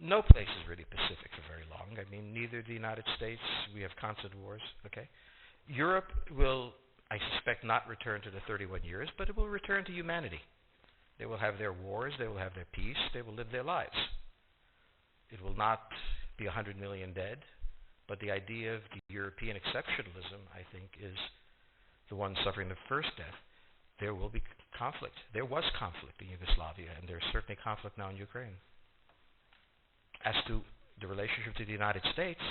No place is really Pacific for very long. I mean, neither the United States. We have constant wars. Okay, Europe will, I suspect, not return to the 31 years, but it will return to humanity. They will have their wars. They will have their peace. They will live their lives. It will not be 100 million dead, but the idea of the European exceptionalism, I think, is the one suffering the first death. There will be conflict. There was conflict in Yugoslavia, and there's certainly conflict now in Ukraine. As to the relationship to the United States,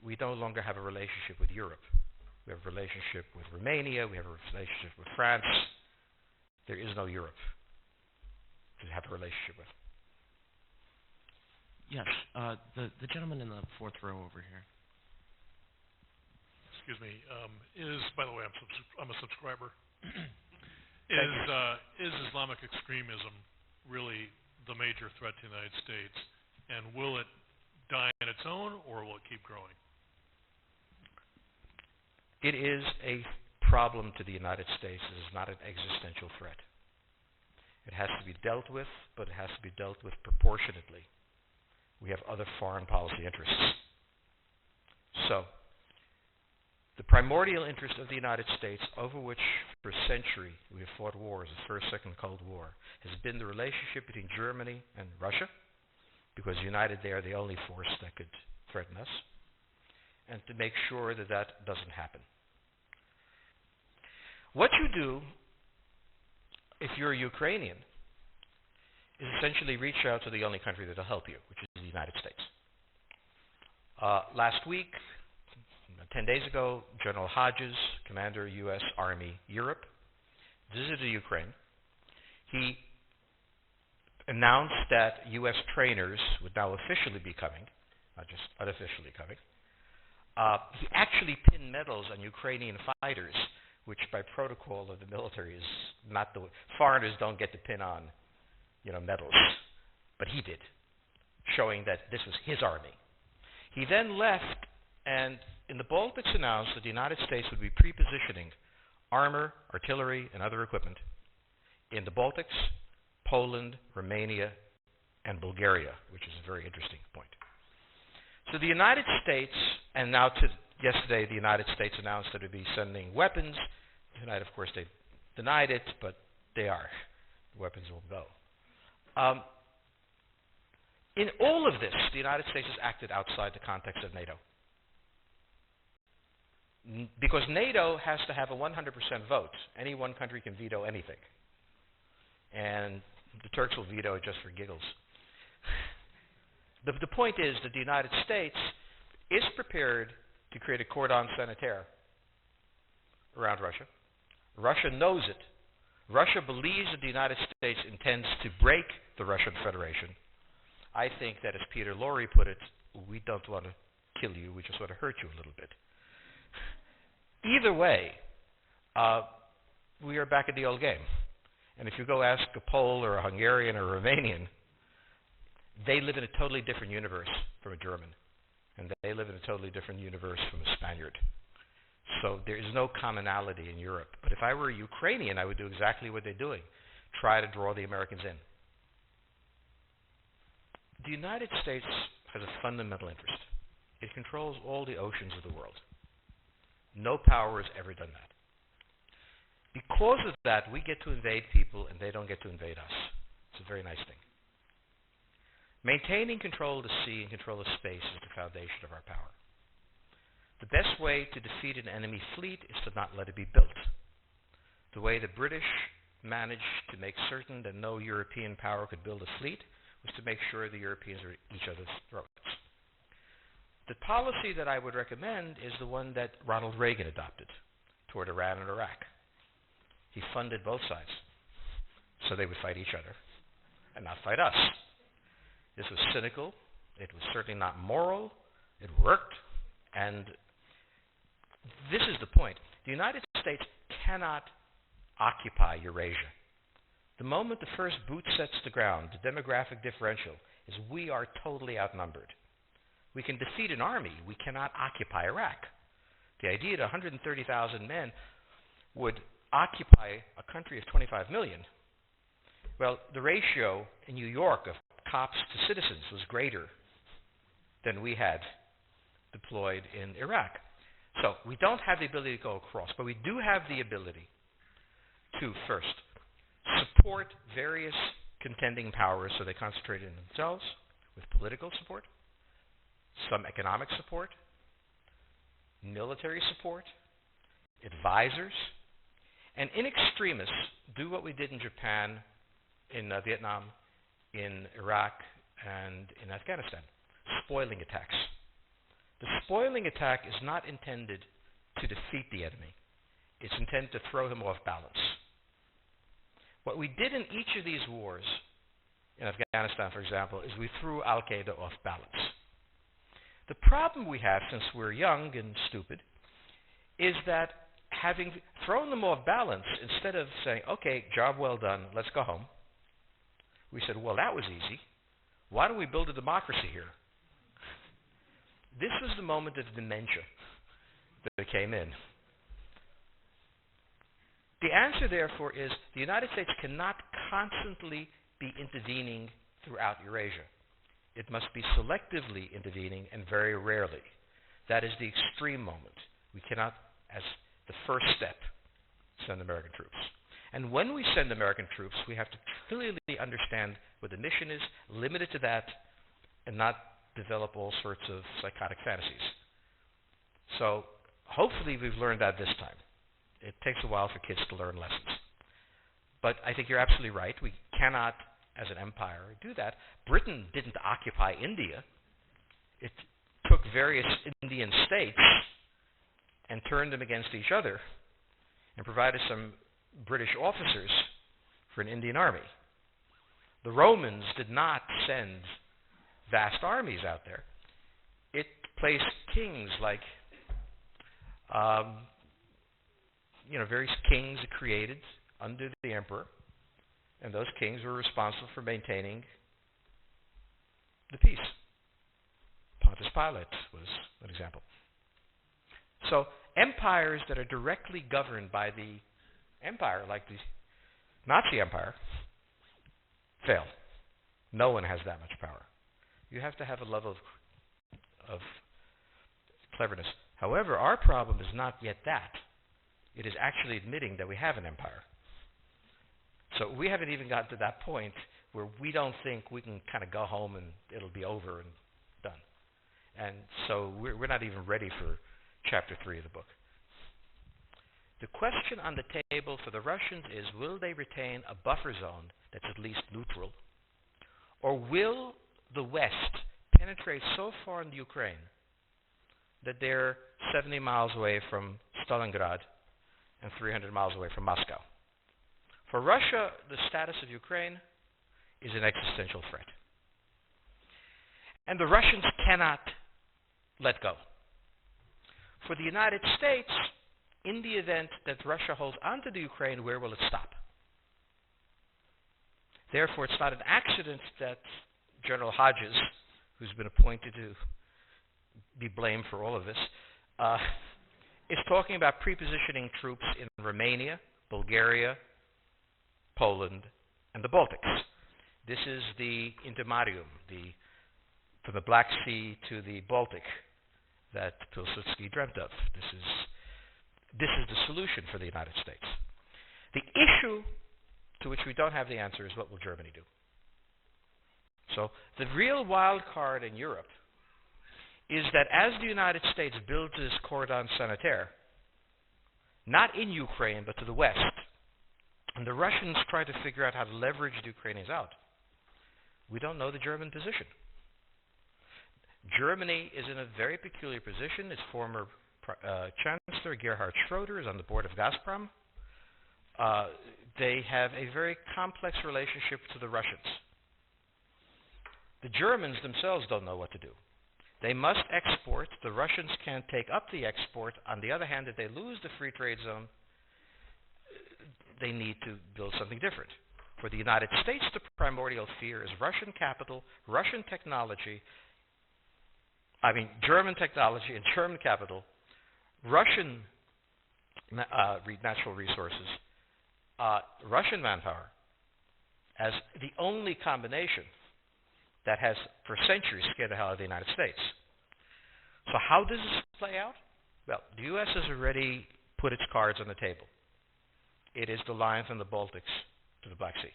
we no longer have a relationship with Europe. We have a relationship with Romania. We have a relationship with France. There is no Europe to have a relationship with. Yes, the gentleman in the fourth row over here. Excuse me. By the way, I'm a subscriber. Is Islamic extremism really the major threat to the United States, and will it die on its own, or will it keep growing? It is a problem to the United States. It is not an existential threat. It has to be dealt with, but it has to be dealt with proportionately. We have other foreign policy interests. So, the primordial interest of the United States, over which for a century we have fought wars, the First, Second Cold War, has been the relationship between Germany and Russia, because united they are the only force that could threaten us, and to make sure that that doesn't happen. What you do, if you're a Ukrainian, is essentially reach out to the only country that will help you, which is the United States. Last week, 10 days ago, General Hodges, Commander U.S. Army Europe, visited Ukraine. He announced that U.S. trainers would now officially be coming, not just unofficially coming. He actually pinned medals on Ukrainian fighters, which by protocol of the military is not the way. Foreigners don't get to pin on, medals, but he did, showing that this was his army. He then left, and in the Baltics announced that the United States would be pre-positioning armor, artillery, and other equipment in the Baltics, Poland, Romania, and Bulgaria, which is a very interesting point. So the United States, and now yesterday the United States announced that it would be sending weapons. Tonight, of course, they denied it, but they are. The weapons will go. In all of this, the United States has acted outside the context of NATO. Because NATO has to have a 100% vote. Any one country can veto anything. And the Turks will veto it just for giggles. The point is that the United States is prepared to create a cordon sanitaire around Russia. Russia knows it. Russia believes that the United States intends to break the Russian Federation. I think that, as Peter Lorre put it, we don't want to kill you, we just want to hurt you a little bit. Either way, we are back in the old game. And if you go ask a Pole or a Hungarian or a Romanian, they live in a totally different universe from a German. And they live in a totally different universe from a Spaniard. So there is no commonality in Europe. But if I were a Ukrainian, I would do exactly what they're doing. Try to draw the Americans in. The United States has a fundamental interest. It controls all the oceans of the world. No power has ever done that. Because of that, we get to invade people and they don't get to invade us. It's a very nice thing. Maintaining control of the sea and control of space is the foundation of our power. The best way to defeat an enemy fleet is to not let it be built. The way the British managed to make certain that no European power could build a fleet was to make sure the Europeans are at each other's throats. The policy that I would recommend is the one that Ronald Reagan adopted toward Iran and Iraq. He funded both sides so they would fight each other and not fight us. This was cynical. It was certainly not moral. It worked. And this is the point. The United States cannot occupy Eurasia. The moment the first boot sets the ground, the demographic differential is we are totally outnumbered. We can defeat an army. We cannot occupy Iraq. The idea that 130,000 men would occupy a country of 25 million, well, the ratio in New York of cops to citizens was greater than we had deployed in Iraq. So we don't have the ability to go across, but we do have the ability to, first, support various contending powers so they concentrate in themselves with political support, some economic support, military support, advisors, and in extremis, do what we did in Japan, in Vietnam, in Iraq, and in Afghanistan, spoiling attacks. The spoiling attack is not intended to defeat the enemy. It's intended to throw him off balance. What we did in each of these wars, in Afghanistan, for example, is we threw Al-Qaeda off balance. The problem we have, since we're young and stupid, is that having thrown them off balance, instead of saying, okay, job well done, let's go home, we said, well, that was easy. Why don't we build a democracy here? This was the moment of dementia that came in. The answer, therefore, is the United States cannot constantly be intervening throughout Eurasia. It must be selectively intervening and very rarely. That is the extreme moment. We cannot, as the first step, send American troops. And when we send American troops, we have to clearly understand what the mission is, limit it to that, and not develop all sorts of psychotic fantasies. So hopefully we've learned that this time. It takes a while for kids to learn lessons. But I think you're absolutely right. We cannot, as an empire, do that. Britain didn't occupy India. It took various Indian states and turned them against each other and provided some British officers for an Indian army. The Romans did not send vast armies out there. It placed kings like, various kings it created under the emperor, and those kings were responsible for maintaining the peace. Pontius Pilate was an example. So empires that are directly governed by the empire, like the Nazi Empire, fail. No one has that much power. You have to have a level of cleverness. However, our problem is not yet that. It is actually admitting that we have an empire. So we haven't even gotten to that point where we don't think we can kind of go home and it'll be over and done. And so we're not even ready for chapter 3 of the book. The question on the table for the Russians is, will they retain a buffer zone that's at least neutral? Or will the West penetrate so far in the Ukraine that they're 70 miles away from Stalingrad and 300 miles away from Moscow? For Russia, the status of Ukraine is an existential threat. And the Russians cannot let go. For the United States, in the event that Russia holds onto the Ukraine, where will it stop? Therefore, it's not an accident that General Hodges, who's been appointed to be blamed for all of this, is talking about prepositioning troops in Romania, Bulgaria, Poland, and the Baltics. This is the intermarium, from the Black Sea to the Baltic, that Pilsudski dreamt of. This is the solution for the United States. The issue to which we don't have the answer is, what will Germany do? So the real wild card in Europe is that as the United States builds this cordon sanitaire, not in Ukraine but to the west, and the Russians try to figure out how to leverage the Ukrainians out, we don't know the German position. Germany is in a very peculiar position. Its former Chancellor, Gerhard Schroeder, is on the board of Gazprom. They have a very complex relationship to the Russians. The Germans themselves don't know what to do. They must export. The Russians can't take up the export. On the other hand, if they lose the free trade zone, they need to build something different. For the United States, the primordial fear is Russian capital, Russian technology, German technology and German capital, Russian natural resources, Russian manpower, as the only combination that has for centuries scared the hell out of the United States. So how does this play out? Well, the U.S. has already put its cards on the table. It is the line from the Baltics to the Black Sea.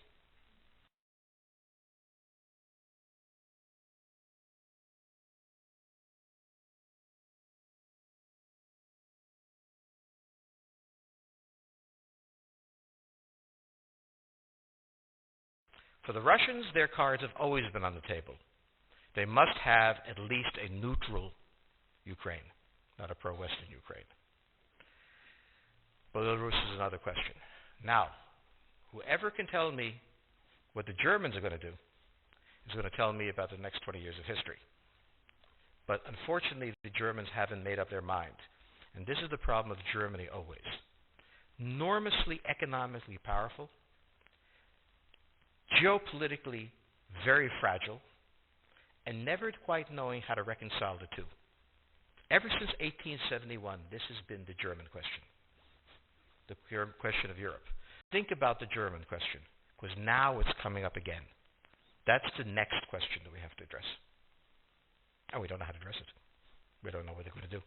For the Russians, their cards have always been on the table. They must have at least a neutral Ukraine, not a pro-Western Ukraine. Belarus is another question. Now, whoever can tell me what the Germans are going to do is going to tell me about the next 20 years of history. But unfortunately, the Germans haven't made up their mind. And this is the problem of Germany always. Enormously economically powerful, geopolitically very fragile, and never quite knowing how to reconcile the two. Ever since 1871, this has been the German question, the question of Europe. Think about the German question, because now it's coming up again. That's the next question that we have to address. And we don't know how to address it. We don't know what they're going to do.